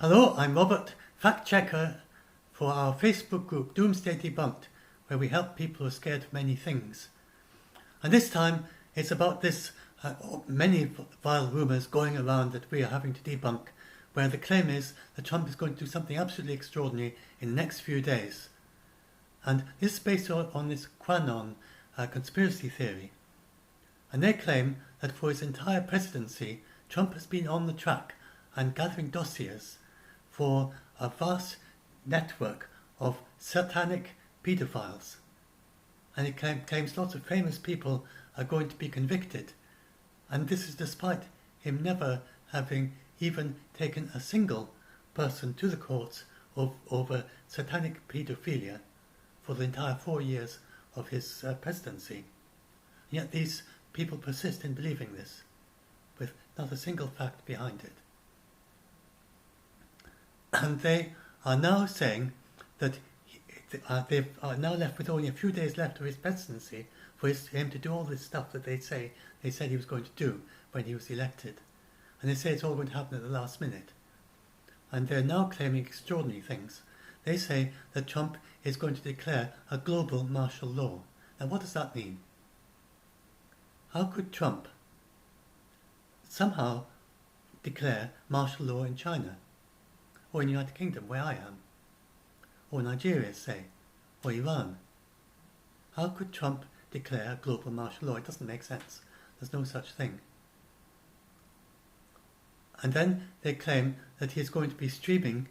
Hello, I'm Robert, fact checker for our Facebook group Doomsday Debunked, where we help people who are scared of many things. And this time it's about this many vile rumours going around that we are having to debunk, where the claim is that Trump is going to do something absolutely extraordinary in the next few days. And this is based on this QAnon conspiracy theory. And they claim that for his entire presidency, Trump has been on the track and gathering dossiers for a vast network of satanic pedophiles. And he claims lots of famous people are going to be convicted. And this is despite him never having even taken a single person to the courts over satanic pedophilia for the entire 4 years of his presidency. And yet these people persist in believing this, with not a single fact behind it. And they are now saying that they are now left with only a few days left of his presidency for him to do all this stuff that they said he was going to do when he was elected. And they say it's all going to happen at the last minute. And they're now claiming extraordinary things. They say that Trump is going to declare a global martial law. Now what does that mean? How could Trump somehow declare martial law in China? Or in the United Kingdom, where I am, or Nigeria, say, or Iran? How could Trump declare global martial law? It doesn't make sense. There's no such thing. And then they claim that he is going to be streaming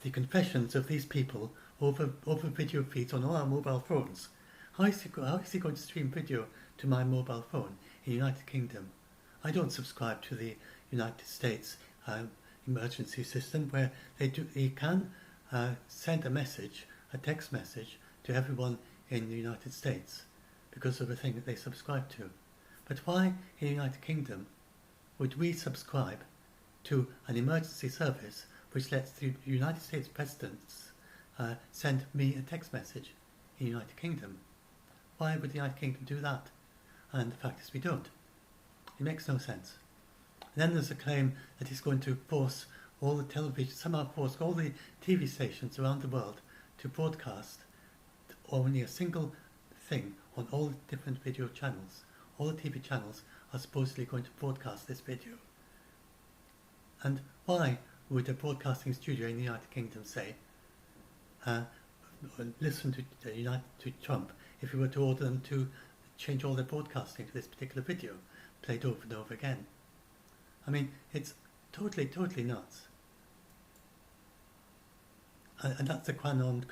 the confessions of these people over video feeds on all our mobile phones. How is he going to stream video to my mobile phone in the United Kingdom? I don't subscribe to the United States emergency system where he can send a text message to everyone in the United States because of a thing that they subscribe to. But why in the United Kingdom would we subscribe to an emergency service which lets the United States presidents send me a text message in the United Kingdom? Why would the United Kingdom do that? And the fact is we don't. It makes no sense. And then there's a claim that he's going to force all the TV stations around the world to broadcast only a single thing on all the different video channels. All the TV channels are supposedly going to broadcast this video. And why would a broadcasting studio in the United Kingdom say, listen to Trump if we were to order them to change all their broadcasting to this particular video, played over and over again? I mean, it's totally nuts. And that's the QAnon,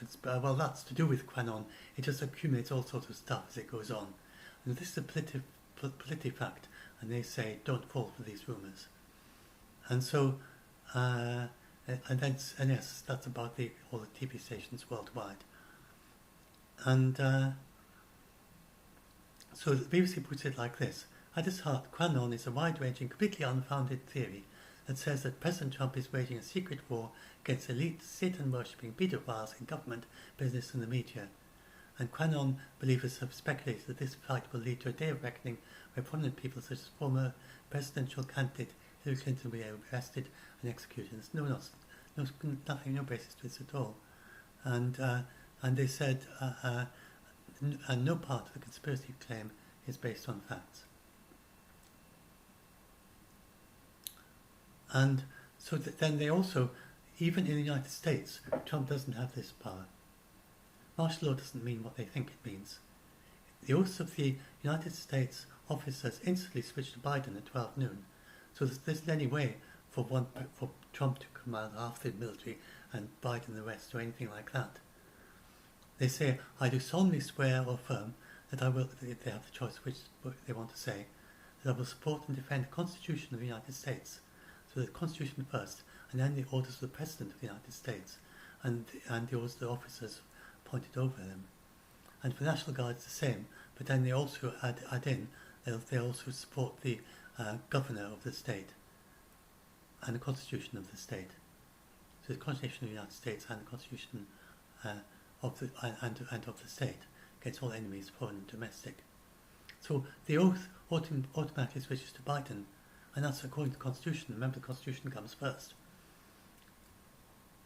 well, that's to do with QAnon. It just accumulates all sorts of stuff as it goes on. And this is a PolitiFact, and they say, don't fall for these rumours. And so, and yes, that's about all the TV stations worldwide. And so the BBC puts it like this. At its heart, QAnon is a wide-ranging, completely unfounded theory that says that President Trump is waging a secret war against elite, Satan-worshipping pedophiles in government, business and the media. And QAnon believers have speculated that this fight will lead to a day of reckoning where prominent people such as former presidential candidate Hillary Clinton will be arrested and executed. There's no basis to this at all. And they said, and no part of the conspiracy claim is based on facts. And so then they also, even in the United States, Trump doesn't have this power. Martial law doesn't mean what they think it means. The oaths of the United States officers instantly switched to Biden at 12 noon. So there isn't any way for Trump to come out after the military and Biden the rest or anything like that. They say, I do solemnly swear or affirm that I will, if they have the choice which they want to say, that I will support and defend the Constitution of the United States. So the Constitution first, and then the orders of the President of the United States, and the orders of the officers appointed over them. And for National Guard it's the same, but then they also add in, they also support the Governor of the state, and the Constitution of the state. So the Constitution of the United States and the Constitution of the state against all enemies, foreign and domestic. So the oath automatically switches to Biden, and that's according to the Constitution. Remember, the Constitution comes first.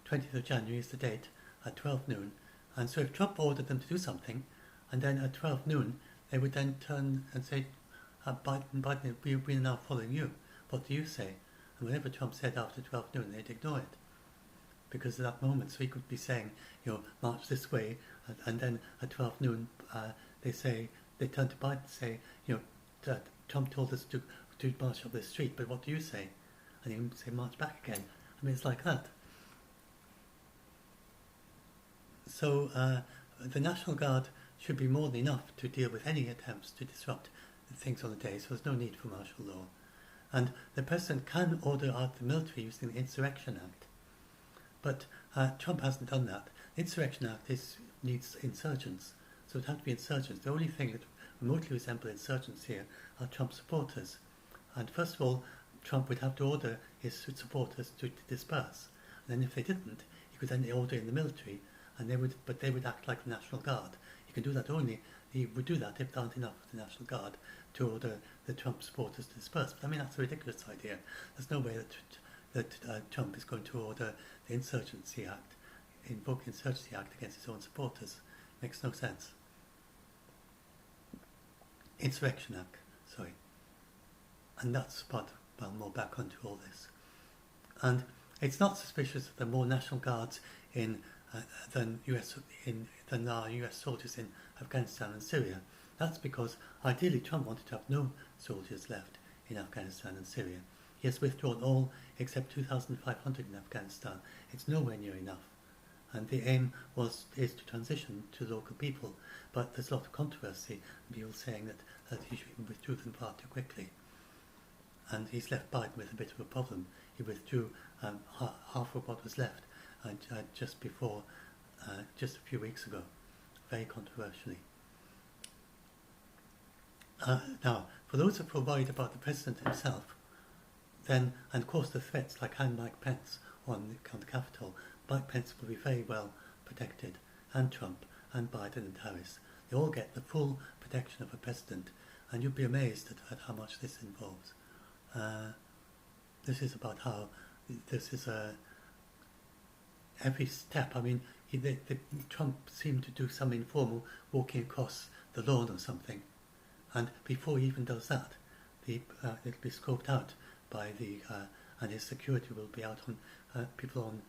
20th of January is the date, at 12 noon. And so if Trump ordered them to do something, and then at 12 noon, they would then turn and say, Biden, we're now following you. What do you say? And whatever Trump said after 12 noon, they'd ignore it. Because at that moment, so he could be saying, march this way, and then at 12 noon, they turn to Biden and say, Trump told us to march up this street, but what do you say? And he would say, march back again. I mean, it's like that. So the National Guard should be more than enough to deal with any attempts to disrupt things on the day, so there's no need for martial law. And the President can order out the military using the Insurrection Act. But Trump hasn't done that. The Insurrection Act needs insurgents, so it has to be insurgents. The only thing that remotely resemble insurgents here are Trump supporters. And first of all, Trump would have to order his supporters to disperse. And then if they didn't, he could then order in the military, and they would act like the National Guard. He would do that if there aren't enough of the National Guard to order the Trump supporters to disperse. But I mean, that's a ridiculous idea. There's no way that Trump is going to order the Insurgency Act, invoke the Insurgency Act against his own supporters. Makes no sense. Insurrection Act, sorry. And that's more back onto all this. And it's not suspicious that there are more National Guards than are US soldiers in Afghanistan and Syria. That's because ideally Trump wanted to have no soldiers left in Afghanistan and Syria. He has withdrawn all except 2,500 in Afghanistan. It's nowhere near enough. And the aim is to transition to local people. But there's a lot of controversy, people saying that he withdrew them far too quickly. And he's left Biden with a bit of a problem. He withdrew half of what was left just a few weeks ago, very controversially. Now, for those who are worried about the President himself, then, and of course the threats like Mike Pence on the Capitol, Mike Pence will be very well protected, and Trump, and Biden and Harris. They all get the full protection of a president, and you'd be amazed at how much this involves. This is about how this is every step. I mean, Trump seemed to do some informal walking across the lawn or something, and before he even does that, it'll be scoped out by and his security will be out on people on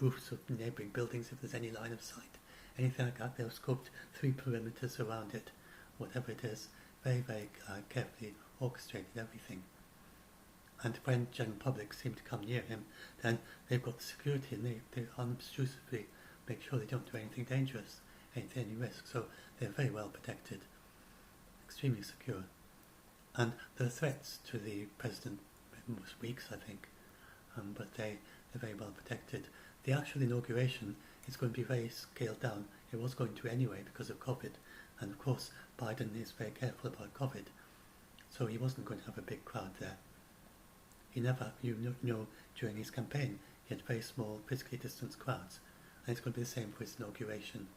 roofs of neighbouring buildings if there's any line of sight, anything like that. They'll scoped 3 perimeters around it, whatever it is, very, very carefully orchestrated everything. And when general public seem to come near him, then they've got the security and they unobtrusively make sure they don't do anything dangerous, any risk. So they're very well protected, extremely secure. And there are threats to the president most weeks, I think, but they're very well protected. The actual inauguration is going to be very scaled down. It was going to anyway because of COVID, and of course Biden is very careful about COVID, so he wasn't going to have a big crowd there. He never, during his campaign, he had very small, physically distanced crowds, and it's going to be the same for his inauguration.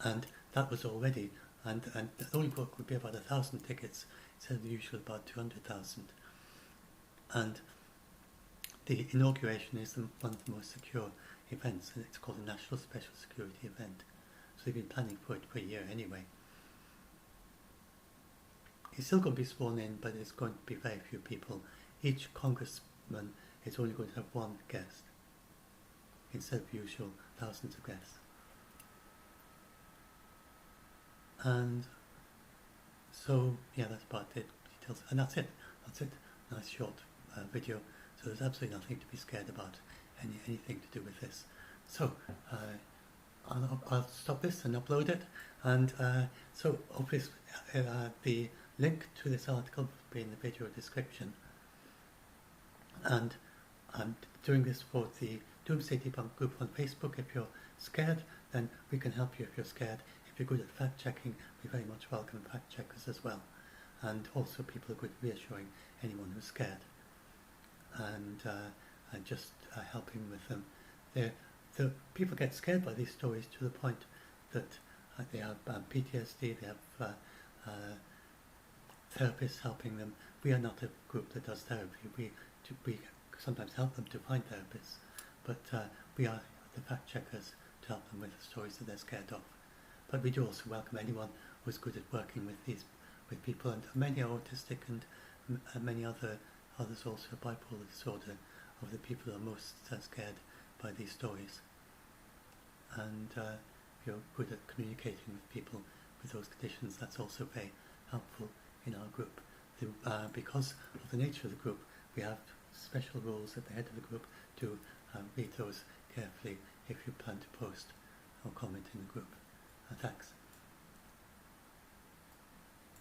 And that was already, and the only book would be about 1,000 tickets instead of the usual about 200,000. And the inauguration is one of the most secure events, and it's called a National Special Security Event. So they've been planning for it for a year anyway. He's still going to be sworn in, but it's going to be very few people. Each congressman is only going to have one guest, instead of usual thousands of guests. And so, yeah, that's about it. Details. And that's it. Nice short video. So there's absolutely nothing to be scared about, anything to do with this. So I'll stop this and upload it. And so obviously the link to this article will be in the video description. And I'm doing this for the Doomsday Debunk group on Facebook. If you're scared, then we can help you if you're scared. If you're good at fact checking, we very much welcome fact checkers as well. And also people are good at reassuring anyone who's scared. And just helping with them. The people get scared by these stories to the point that they have PTSD, they have therapists helping them. We are not a group that does therapy. We sometimes help them to find therapists, but we are the fact checkers to help them with the stories that they're scared of. But we do also welcome anyone who's good at working with people, and many are autistic, and many others also have bipolar disorder, of the people who are most scared by these stories. And if you're good at communicating with people with those conditions, that's also very helpful in our group. Because of the nature of the group, we have special rules at the head of the group to read those carefully if you plan to post or comment in the group. Thanks.